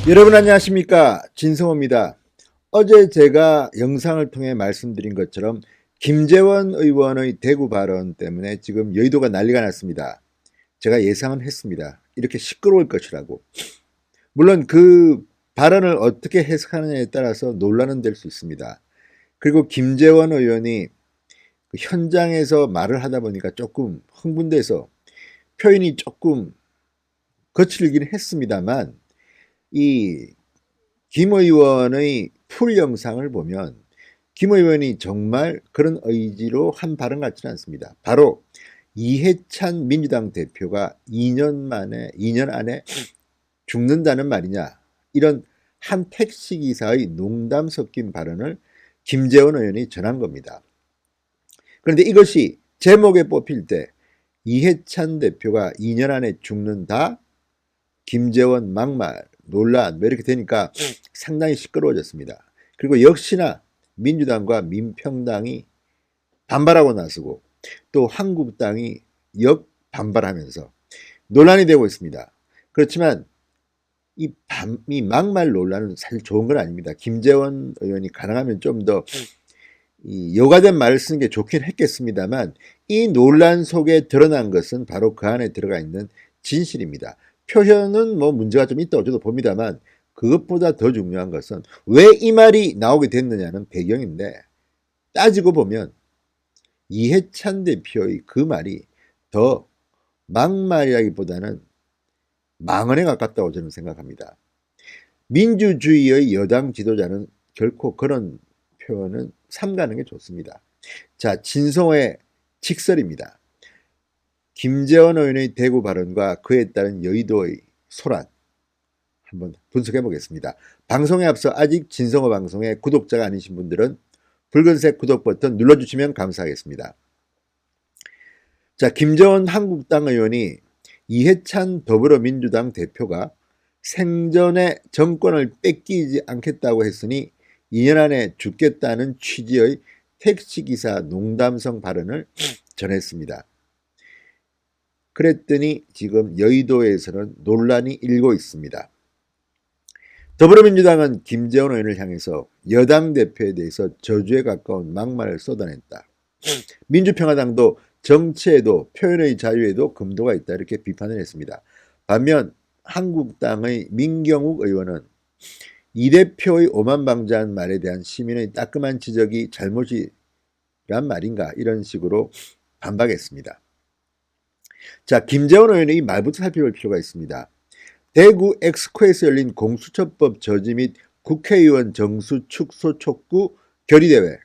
여러분 안녕하십니까, 진성호입니다. 어제 제가 영상을 통해 말씀드린 것처럼 김재원 의원의 대구 발언 때문에 지금 여의도가 난리가 났습니다. 제가 예상은 했습니다. 이렇게 시끄러울 것이라고. 물론 그 발언을 어떻게 해석하느냐에 따라서 논란은 될 수 있습니다. 그리고 김재원 의원이 그 현장에서 말을 하다 보니까 조금 흥분돼서 표현이 조금 거칠긴 했습니다만, 이 김 의원의 풀 영상을 보면 김 의원이 정말 그런 의지로 한 발언 같지는 않습니다. 바로 이해찬 민주당 대표가 2년 안에 죽는다는 말이냐, 이런 한 택시기사의 농담 섞인 발언을 김재원 의원이 전한 겁니다. 그런데 이것이 제목에 뽑힐 때 이해찬 대표가 2년 안에 죽는다, 김재원 막말, 논란 뭐 이렇게 되니까 상당히 시끄러워졌습니다. 그리고 역시나 민주당과 민평당이 반발하고 나서고 또 한국당이 역반발하면서 논란이 되고 있습니다. 그렇지만 이 막말 논란은 사실 좋은 건 아닙니다. 김재원 의원이 가능하면 좀 더 여과된 말을 쓰는 게 좋긴 했겠습니다만, 이 논란 속에 드러난 것은 바로 그 안에 들어가 있는 진실입니다. 표현은 뭐 문제가 좀 있다고 저도 봅니다만, 그것보다 더 중요한 것은 왜 이 말이 나오게 됐느냐는 배경인데, 따지고 보면 이해찬 대표의 그 말이 더 막말이라기보다는 망언에 가깝다고 저는 생각합니다. 민주주의의 여당 지도자는 결코 그런 표현은 삼가는 게 좋습니다. 자, 진성호의 직설입니다. 김재원 의원의 대구 발언과 그에 따른 여의도의 소란, 한번 분석해 보겠습니다. 방송에 앞서 아직 진성호 방송의 구독자가 아니신 분들은 붉은색 구독 버튼 눌러주시면 감사하겠습니다. 자, 김재원 한국당 의원이 이해찬 더불어민주당 대표가 생전에 정권을 뺏기지 않겠다고 했으니 2년 안에 죽겠다는 취지의 택시기사 농담성 발언을 전했습니다. 그랬더니 지금 여의도에서는 논란이 일고 있습니다. 더불어민주당은 김재원 의원을 향해서 여당 대표에 대해서 저주에 가까운 막말을 쏟아냈다. 민주평화당도 정치에도 표현의 자유에도 금도가 있다, 이렇게 비판을 했습니다. 반면 한국당의 민경욱 의원은 이 대표의 오만방자한 말에 대한 시민의 따끔한 지적이 잘못이란 말인가, 이런 식으로 반박했습니다. 자, 김재원 의원의 이 말부터 살펴볼 필요가 있습니다. 대구 엑스코에서 열린 공수처법 저지 및 국회의원 정수 축소 촉구 결의대회,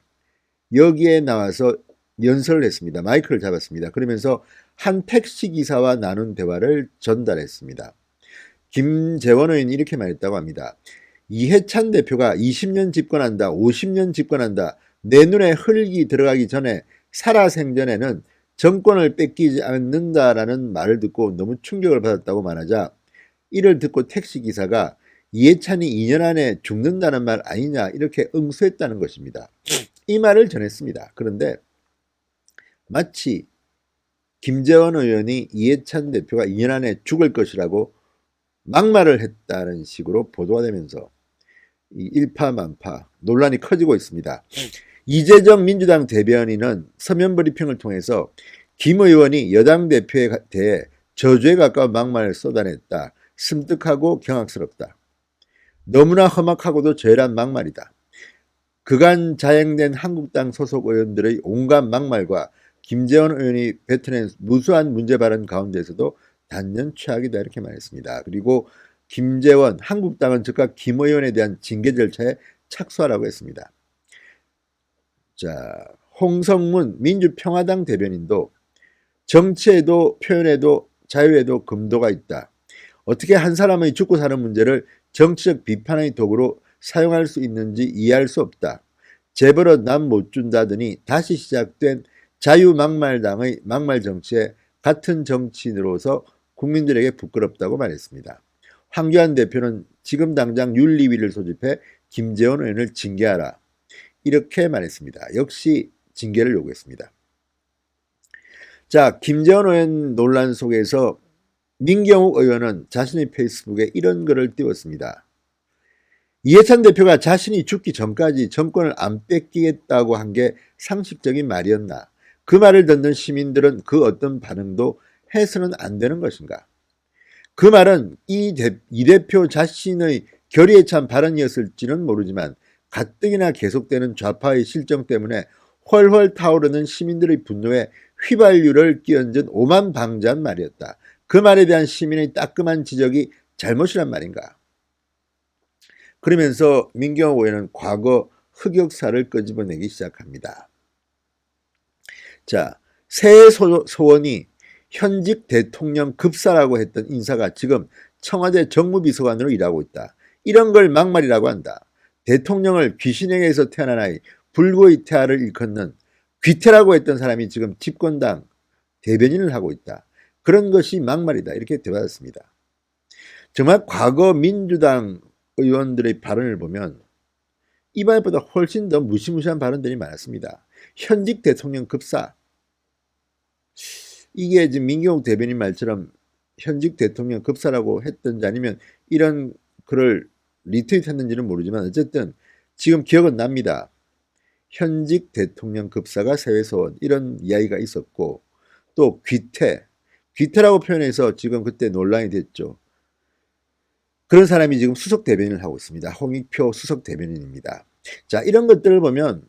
여기에 나와서 연설을 했습니다. 마이크를 잡았습니다. 그러면서 한 택시기사와 나눈 대화를 전달했습니다. 김재원 의원이 이렇게 말했다고 합니다. 이해찬 대표가 20년 집권한다, 50년 집권한다, 내 눈에 흙이 들어가기 전에 살아생전에는 정권을 뺏기지 않는다라는 말을 듣고 너무 충격을 받았다고 말하자, 이를 듣고 택시기사가 이해찬이 2년 안에 죽는다는 말 아니냐, 이렇게 응수했다는 것입니다. 이 말을 전했습니다. 그런데 마치 김재원 의원이 이해찬 대표가 2년 안에 죽을 것이라고 막말을 했다는 식으로 보도가 되면서 일파만파 논란이 커지고 있습니다. 이재정 민주당 대변인은 서면 브리핑을 통해서 김 의원이 여당 대표에 대해 저주에 가까운 막말을 쏟아냈다. 섬뜩하고 경악스럽다. 너무나 험악하고도 저열한 막말이다. 그간 자행된 한국당 소속 의원들의 온갖 막말과 김재원 의원이 뱉어낸 무수한 문제 발언 가운데서도 단연 최악이다, 이렇게 말했습니다. 그리고 김재원, 한국당은 즉각 김 의원에 대한 징계 절차에 착수하라고 했습니다. 자, 홍성문 민주평화당 대변인도 정치에도 표현에도 자유에도 금도가 있다. 어떻게 한 사람의 죽고 사는 문제를 정치적 비판의 도구로 사용할 수 있는지 이해할 수 없다. 재벌은 남 못 준다더니 다시 시작된 자유막말당의 막말 정치에 같은 정치인으로서 국민들에게 부끄럽다고 말했습니다. 황교안 대표는 지금 당장 윤리위를 소집해 김재원 의원을 징계하라, 이렇게 말했습니다. 역시 징계를 요구했습니다. 자, 김재원 의원 논란 속에서 민경욱 의원은 자신의 페이스북에 이런 글을 띄웠습니다. 이해찬 대표가 자신이 죽기 전까지 정권을 안 뺏기겠다고 한 게 상식적인 말이었나? 그 말을 듣는 시민들은 그 어떤 반응도 해서는 안 되는 것인가? 그 말은 이 대표 자신의 결의에 찬 발언이었을지는 모르지만 가뜩이나 계속되는 좌파의 실정 때문에 훨훨 타오르는 시민들의 분노에 휘발유를 끼얹은 오만방자한 말이었다. 그 말에 대한 시민의 따끔한 지적이 잘못이란 말인가? 그러면서 민경욱 의원은 과거 흑역사를 끄집어내기 시작합니다. 자, 새해 소원이 현직 대통령 급사라고 했던 인사가 지금 청와대 정무비서관으로 일하고 있다. 이런 걸 막말이라고 한다. 대통령을 귀신에게서 태어난 아이, 불구의 태아를 일컫는 귀태라고 했던 사람이 지금 집권당 대변인을 하고 있다. 그런 것이 막말이다. 이렇게 대받았습니다. 정말 과거 민주당 의원들의 발언을 보면 이 말보다 훨씬 더 무시무시한 발언들이 많았습니다. 현직 대통령 급사. 이게 지금 민경욱 대변인 말처럼 현직 대통령 급사라고 했던지 아니면 이런 글을 리트윗했는지는 모르지만 어쨌든 지금 기억은 납니다. 현직 대통령 급사가 세외소원 이런 이야기가 있었고 또 귀태라고 표현해서 지금 그때 논란이 됐죠. 그런 사람이 지금 수석 대변인을 하고 있습니다. 홍익표 수석 대변인입니다. 자, 이런 것들을 보면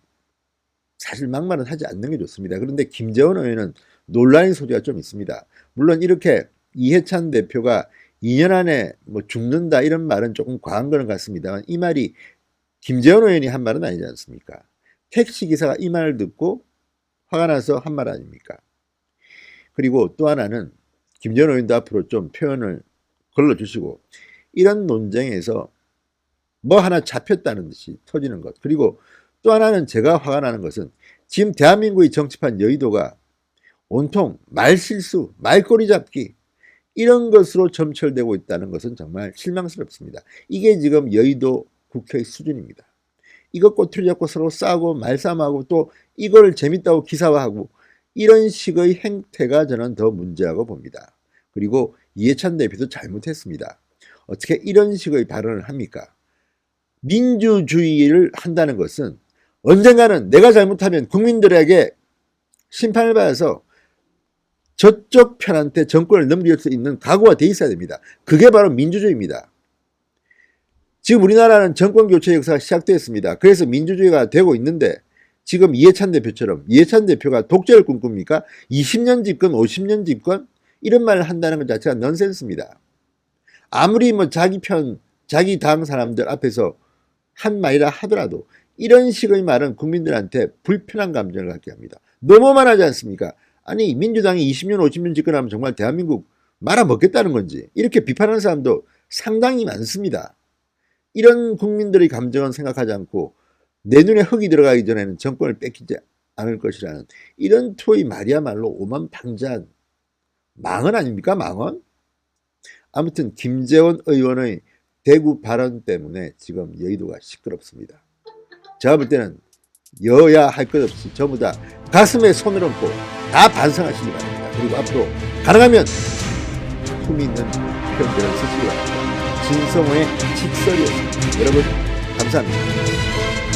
사실 막말은 하지 않는 게 좋습니다. 그런데 김재원 의원은 논란의 소지가 좀 있습니다. 물론 이렇게 이해찬 대표가 2년 안에 뭐 죽는다 이런 말은 조금 과한 거는 같습니다만 이 말이 김재원 의원이 한 말은 아니지 않습니까? 택시기사가 이 말을 듣고 화가 나서 한 말 아닙니까? 그리고 또 하나는 김재원 의원도 앞으로 좀 표현을 걸러주시고 이런 논쟁에서 뭐 하나 잡혔다는 듯이 터지는 것. 그리고 또 하나는 제가 화가 나는 것은 지금 대한민국의 정치판 여의도가 온통 말실수, 말꼬리 잡기 이런 것으로 점철되고 있다는 것은 정말 실망스럽습니다. 이게 지금 여의도 국회의 수준입니다. 이거 꼬투리 잡고 서로 싸우고 말싸움하고 또 이걸 재밌다고 기사화하고 이런 식의 행태가 저는 더 문제라고 봅니다. 그리고 이해찬 대표도 잘못했습니다. 어떻게 이런 식의 발언을 합니까? 민주주의를 한다는 것은 언젠가는 내가 잘못하면 국민들에게 심판을 받아서 저쪽 편한테 정권을 넘길 수 있는 각오가 돼 있어야 됩니다. 그게 바로 민주주의입니다. 지금 우리나라는 정권교체 역사가 시작됐습니다. 그래서 민주주의가 되고 있는데 지금 이해찬 대표처럼 이해찬 대표가 독재를 꿈꿉니까? 20년 집권, 50년 집권? 이런 말을 한다는 것 자체가 넌센스입니다. 아무리 뭐 자기 편, 자기 당 사람들 앞에서 한 말이라 하더라도 이런 식의 말은 국민들한테 불편한 감정을 갖게 합니다. 너무만 하지 않습니까? 아니 민주당이 20년 50년 집권하면 정말 대한민국 말아먹겠다는 건지 이렇게 비판하는 사람도 상당히 많습니다. 이런 국민들의 감정은 생각하지 않고 내 눈에 흙이 들어가기 전에는 정권을 뺏기지 않을 것이라는 이런 투의 말이야말로 오만방자한 망언 아닙니까? 망언? 아무튼 김재원 의원의 대구 발언 때문에 지금 여의도가 시끄럽습니다. 제가 볼 때는 여야 할 것 없이 전부 다 가슴에 손을 얹고 다 반성하시기 바랍니다. 그리고 앞으로 가능하면 품위 있는 표현들을 쓰시기 바랍니다. 진성호의 직설이었습니다. 여러분 감사합니다.